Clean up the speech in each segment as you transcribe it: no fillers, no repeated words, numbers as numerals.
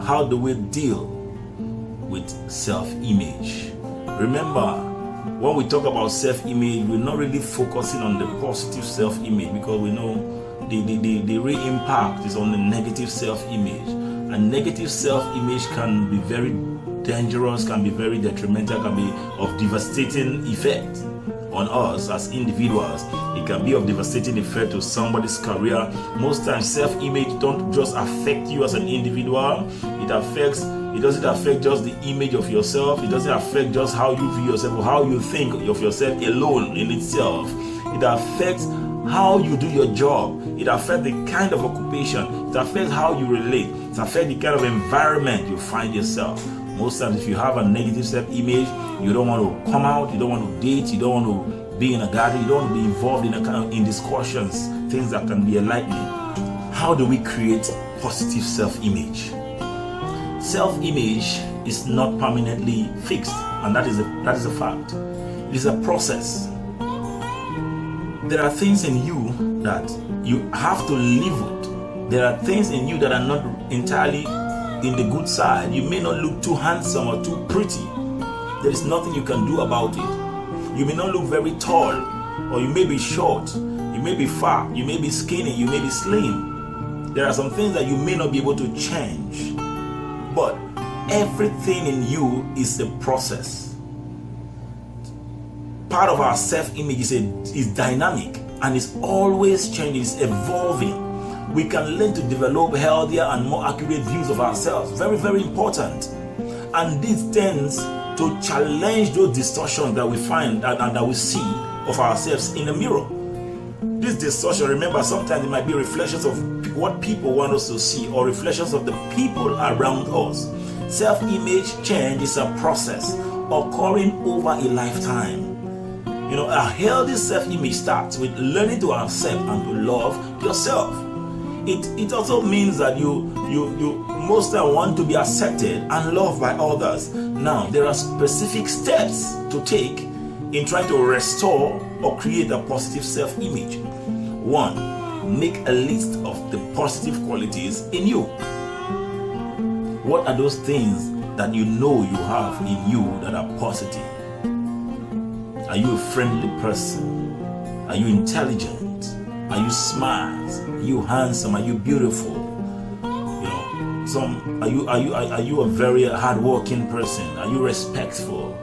how do we deal with self-image? Remember, when we talk about self-image, we're not really focusing on the positive self-image, because we know the real impact is on the negative self-image. And negative self-image can be very dangerous, can be very detrimental, can be of devastating effect on us as individuals. It can be of devastating effect to somebody's career. Most times self-image don't just affect you as an individual. It doesn't affect just the image of yourself. It doesn't affect just how you view yourself or how you think of yourself alone in itself. It affects how you do your job. It affects the kind of occupation. It affects how you relate. It affects the kind of environment you find yourself. Most times, if you have a negative self-image, you don't want to come out, you don't want to date, you don't want to be in a garden, you don't want to be involved in discussions, things that can be enlightening. How do we create positive self-image? Self-image is not permanently fixed, and that is a fact. It is a process. There are things in you that you have to live with. There are things in you that are not entirely in the good side. You may not look too handsome or too pretty. There is nothing you can do about it. You may not look very tall, or you may be short, you may be fat, you may be skinny, you may be slim. There are some things that you may not be able to change. But everything in you is a process. Part of our self-image is dynamic and is always changing, is evolving. We can learn to develop healthier and more accurate views of ourselves. Very, very important. And this tends to challenge those distortions that we find and that we see of ourselves in the mirror. This distortion, remember, sometimes it might be reflections of what people want us to see or reflections of the people around us. Self-image change is a process occurring over a lifetime. A healthy self-image starts with learning to accept and to love yourself. It also means that you most times want to be accepted and loved by others. Now, there are specific steps to take in trying to restore or create a positive self-image. 1, make a list of the positive qualities in you. What are those things that you know you have in you that are positive? Are you a friendly person? Are you intelligent? Are you smart? Are you handsome? Are you beautiful? Are you a very hardworking person? Are you respectful?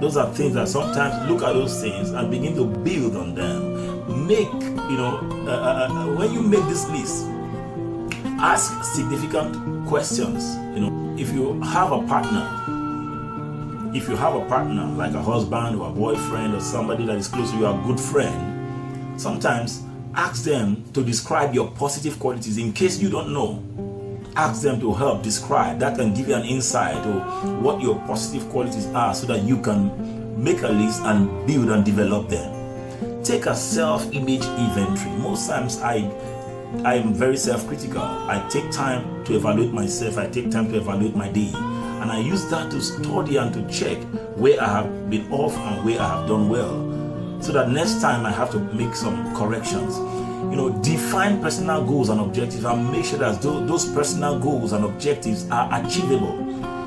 Those are things that sometimes look at those things and begin to build on them. Make, when you make this list, ask significant questions. If you have a partner like a husband or a boyfriend or somebody that is close to you, a good friend, sometimes ask them to describe your positive qualities. In case you don't know, ask them to help describe. That can give you an insight to what your positive qualities are, so that you can make a list and build and develop them. Take a self-image inventory. Most times I am very self-critical. I take time to evaluate myself. I take time to evaluate my day. And I use that to study and to check where I have been off and where I have done well, so that next time I have to make some corrections. Define personal goals and objectives, and make sure that those personal goals and objectives are achievable.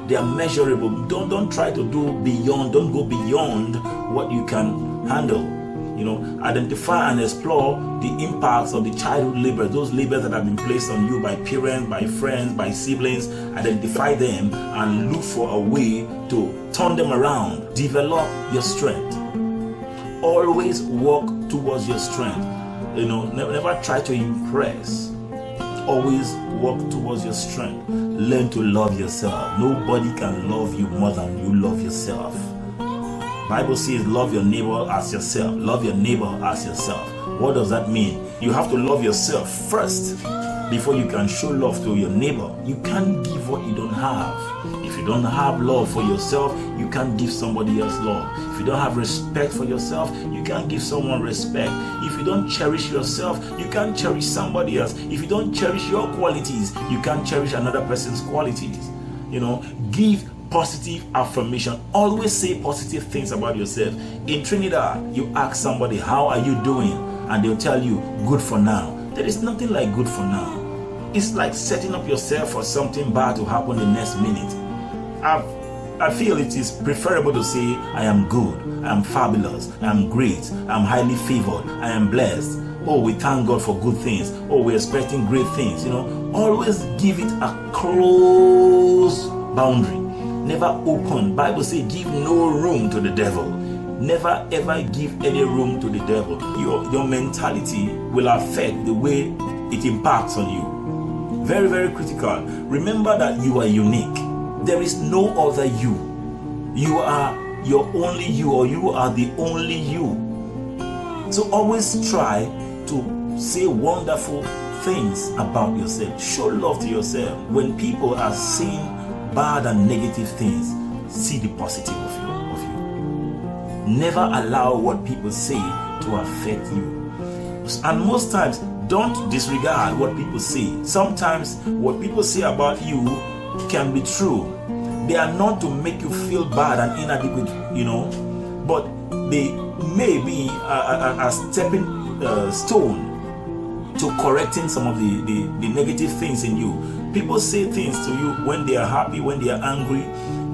They are measurable. Don't try to don't go beyond what you can handle. Identify and explore the impacts of the childhood labors, those labors that have been placed on you by parents, by friends, by siblings. Identify them and look for a way to turn them around. Develop your strength. Always work towards your strength. Never try to impress. Always work towards your strength. Learn to love yourself. Nobody can love you more than you love yourself. Bible says love your neighbor as yourself. Love your neighbor as yourself. What does that mean? You have to love yourself first before you can show love to your neighbor. You can't give what you don't have. If you don't have love for yourself, you can't give somebody else love. If you don't have respect for yourself, you can't give someone respect. If you don't cherish yourself, you can't cherish somebody else. If you don't cherish your qualities, you can't cherish another person's qualities. Give positive affirmation. Always say positive things about yourself. In Trinidad, you ask somebody, how are you doing? And they'll tell you, good for now. There is nothing like good for now. it's like setting up yourself for something bad to happen the next minute. I feel it is preferable to say, I am good, I am fabulous, I am great, I am highly favored, I am blessed. Oh, we thank God for good things. Oh, we're expecting great things. Always give it a close boundary. Never open. Bible says, give no room to the devil. Never ever give any room to the devil. Your mentality will affect the way it impacts on you. Very, very critical. Remember that you are unique. There is no other you. You are your only you, or you are the only you. So always try to say wonderful things about yourself. Show love to yourself. When people are saying bad and negative things, see the positive of you. Never allow what people say to affect you. And most times, don't disregard what people say. Sometimes what people say about you can be true. They are not to make you feel bad and inadequate, but they may be a stepping stone to correcting some of the negative things in you. People say things to you when they are happy, when they are angry.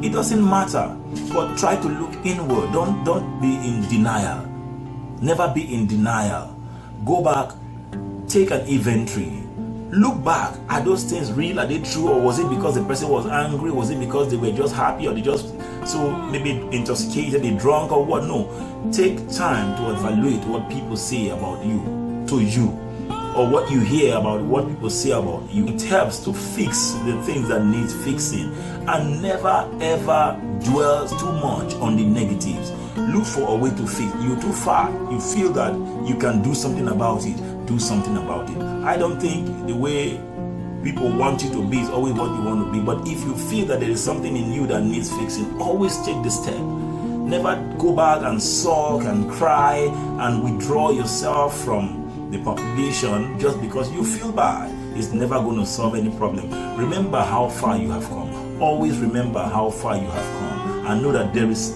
It doesn't matter, but try to look inward. Don't be in denial. Never be in denial. Go back, take an inventory. Look back. Are those things real? Are they true? Or was it because the person was angry? Was it because they were just happy, or they just so maybe intoxicated, they drunk, or what? No. Take time to evaluate what people say about you, to you, or what you hear about what people say about you. It helps to fix the things that need fixing, and never ever dwell too much on the negatives. Look for a way to fix. You're too far. You feel that you can do something about it. Do something about it. I don't think the way people want you to be is always what you want to be. But if you feel that there is something in you that needs fixing, always take the step. Never go back and sulk and cry and withdraw yourself from the population just because you feel bad. It's never going to solve any problem. Remember how far you have come. Always remember how far you have come, and know that there is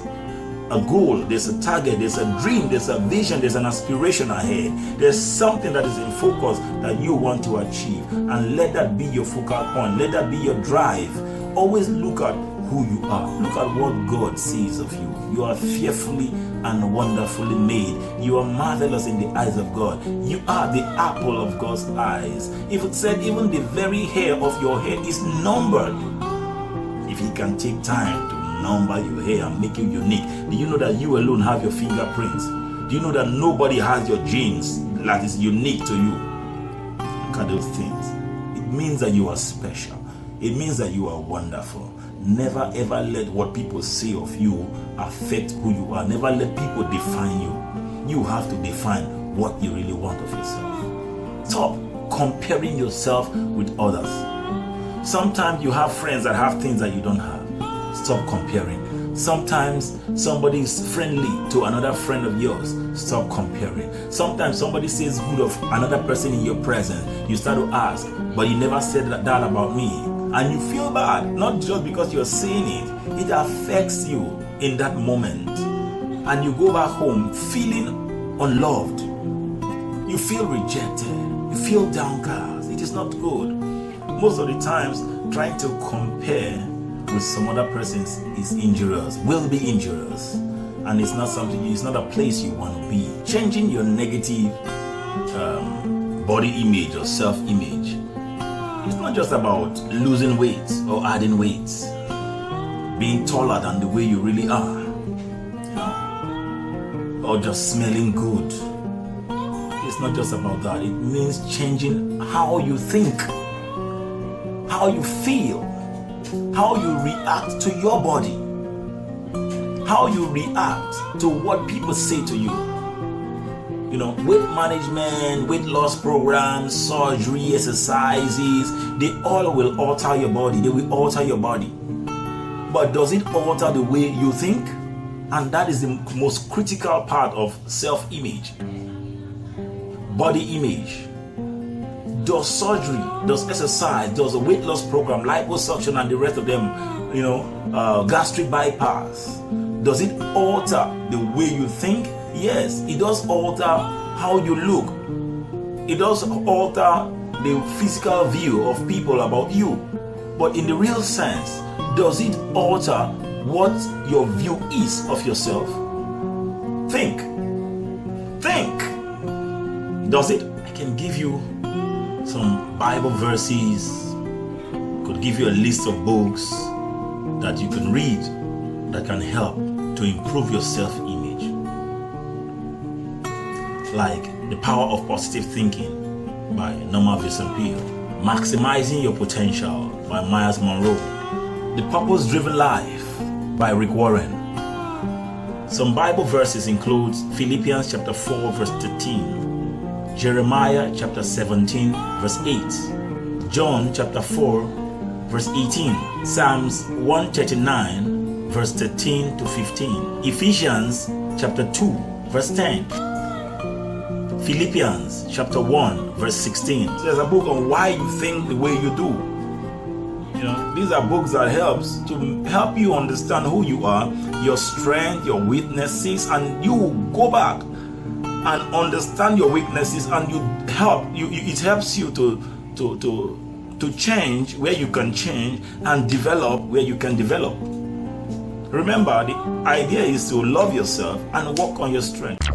a goal, there's a target, there's a dream, there's a vision, there's an aspiration ahead. There's something that is in focus that you want to achieve, and let that be your focal point. Let that be your drive. Always look at who you are. Look at what God sees of you. You are fearfully and wonderfully made. You are marvelous in the eyes of God. You are the apple of God's eyes. If it said even the very hair of your head is numbered, if He can take time to number your hair and make you unique, do you know that you alone have your fingerprints? Do you know that nobody has your genes that is unique to you? Look at those things. It means that you are special. It means that you are wonderful. Never ever let what people say of you affect who you are. Never let people define you. You have to define what you really want of yourself. Stop comparing yourself with others. Sometimes you have friends that have things that you don't have. Stop comparing. Sometimes somebody is friendly to another friend of yours. Stop comparing. Sometimes somebody says good of another person in your presence. You start to ask, but you never said that about me. And you feel bad, not just because you're saying it. It affects you in that moment. And you go back home feeling unloved. You feel rejected. You feel downcast. It is not good. Most of the times, trying to compare with some other persons is injurious, will be injurious, and it's not something, it's not a place you want to be. Changing your negative body image or self-image, it's not just about losing weight or adding weight, being taller than the way you really are, or just smelling good. It's not just about that. It means changing how you think, how you feel, how you react to your body, how you react to what people say to you. Weight management, weight loss programs, surgery, exercises, they all will alter your body. They will alter your body. But does it alter the way you think? And that is the most critical part of self-image. Body image. Does surgery, does exercise, does a weight loss program, liposuction and the rest of them, gastric bypass, does it alter the way you think? Yes, it does alter how you look. It does alter the physical view of people about you. But in the real sense, does it alter what your view is of yourself? Think. Does it? I can give you some Bible verses, could give you a list of books that you can read that can help to improve your self-image. Like The Power of Positive Thinking by Norman Vincent Peale, Maximizing Your Potential by Myles Munroe, The Purpose-Driven Life by Rick Warren. Some Bible verses include Philippians chapter 4 verse 13, Jeremiah chapter 17 verse 8, John chapter 4 verse 18, Psalms 139 verse 13 to 15, Ephesians chapter 2 verse 10, Philippians chapter 1 verse 16. So there's a book on why you think the way you do. These are books that help you understand who you are, your strength, your weaknesses, and you go back and understand your weaknesses, and it helps you to change where you can change and develop where you can develop. Remember, the idea is to love yourself and work on your strength.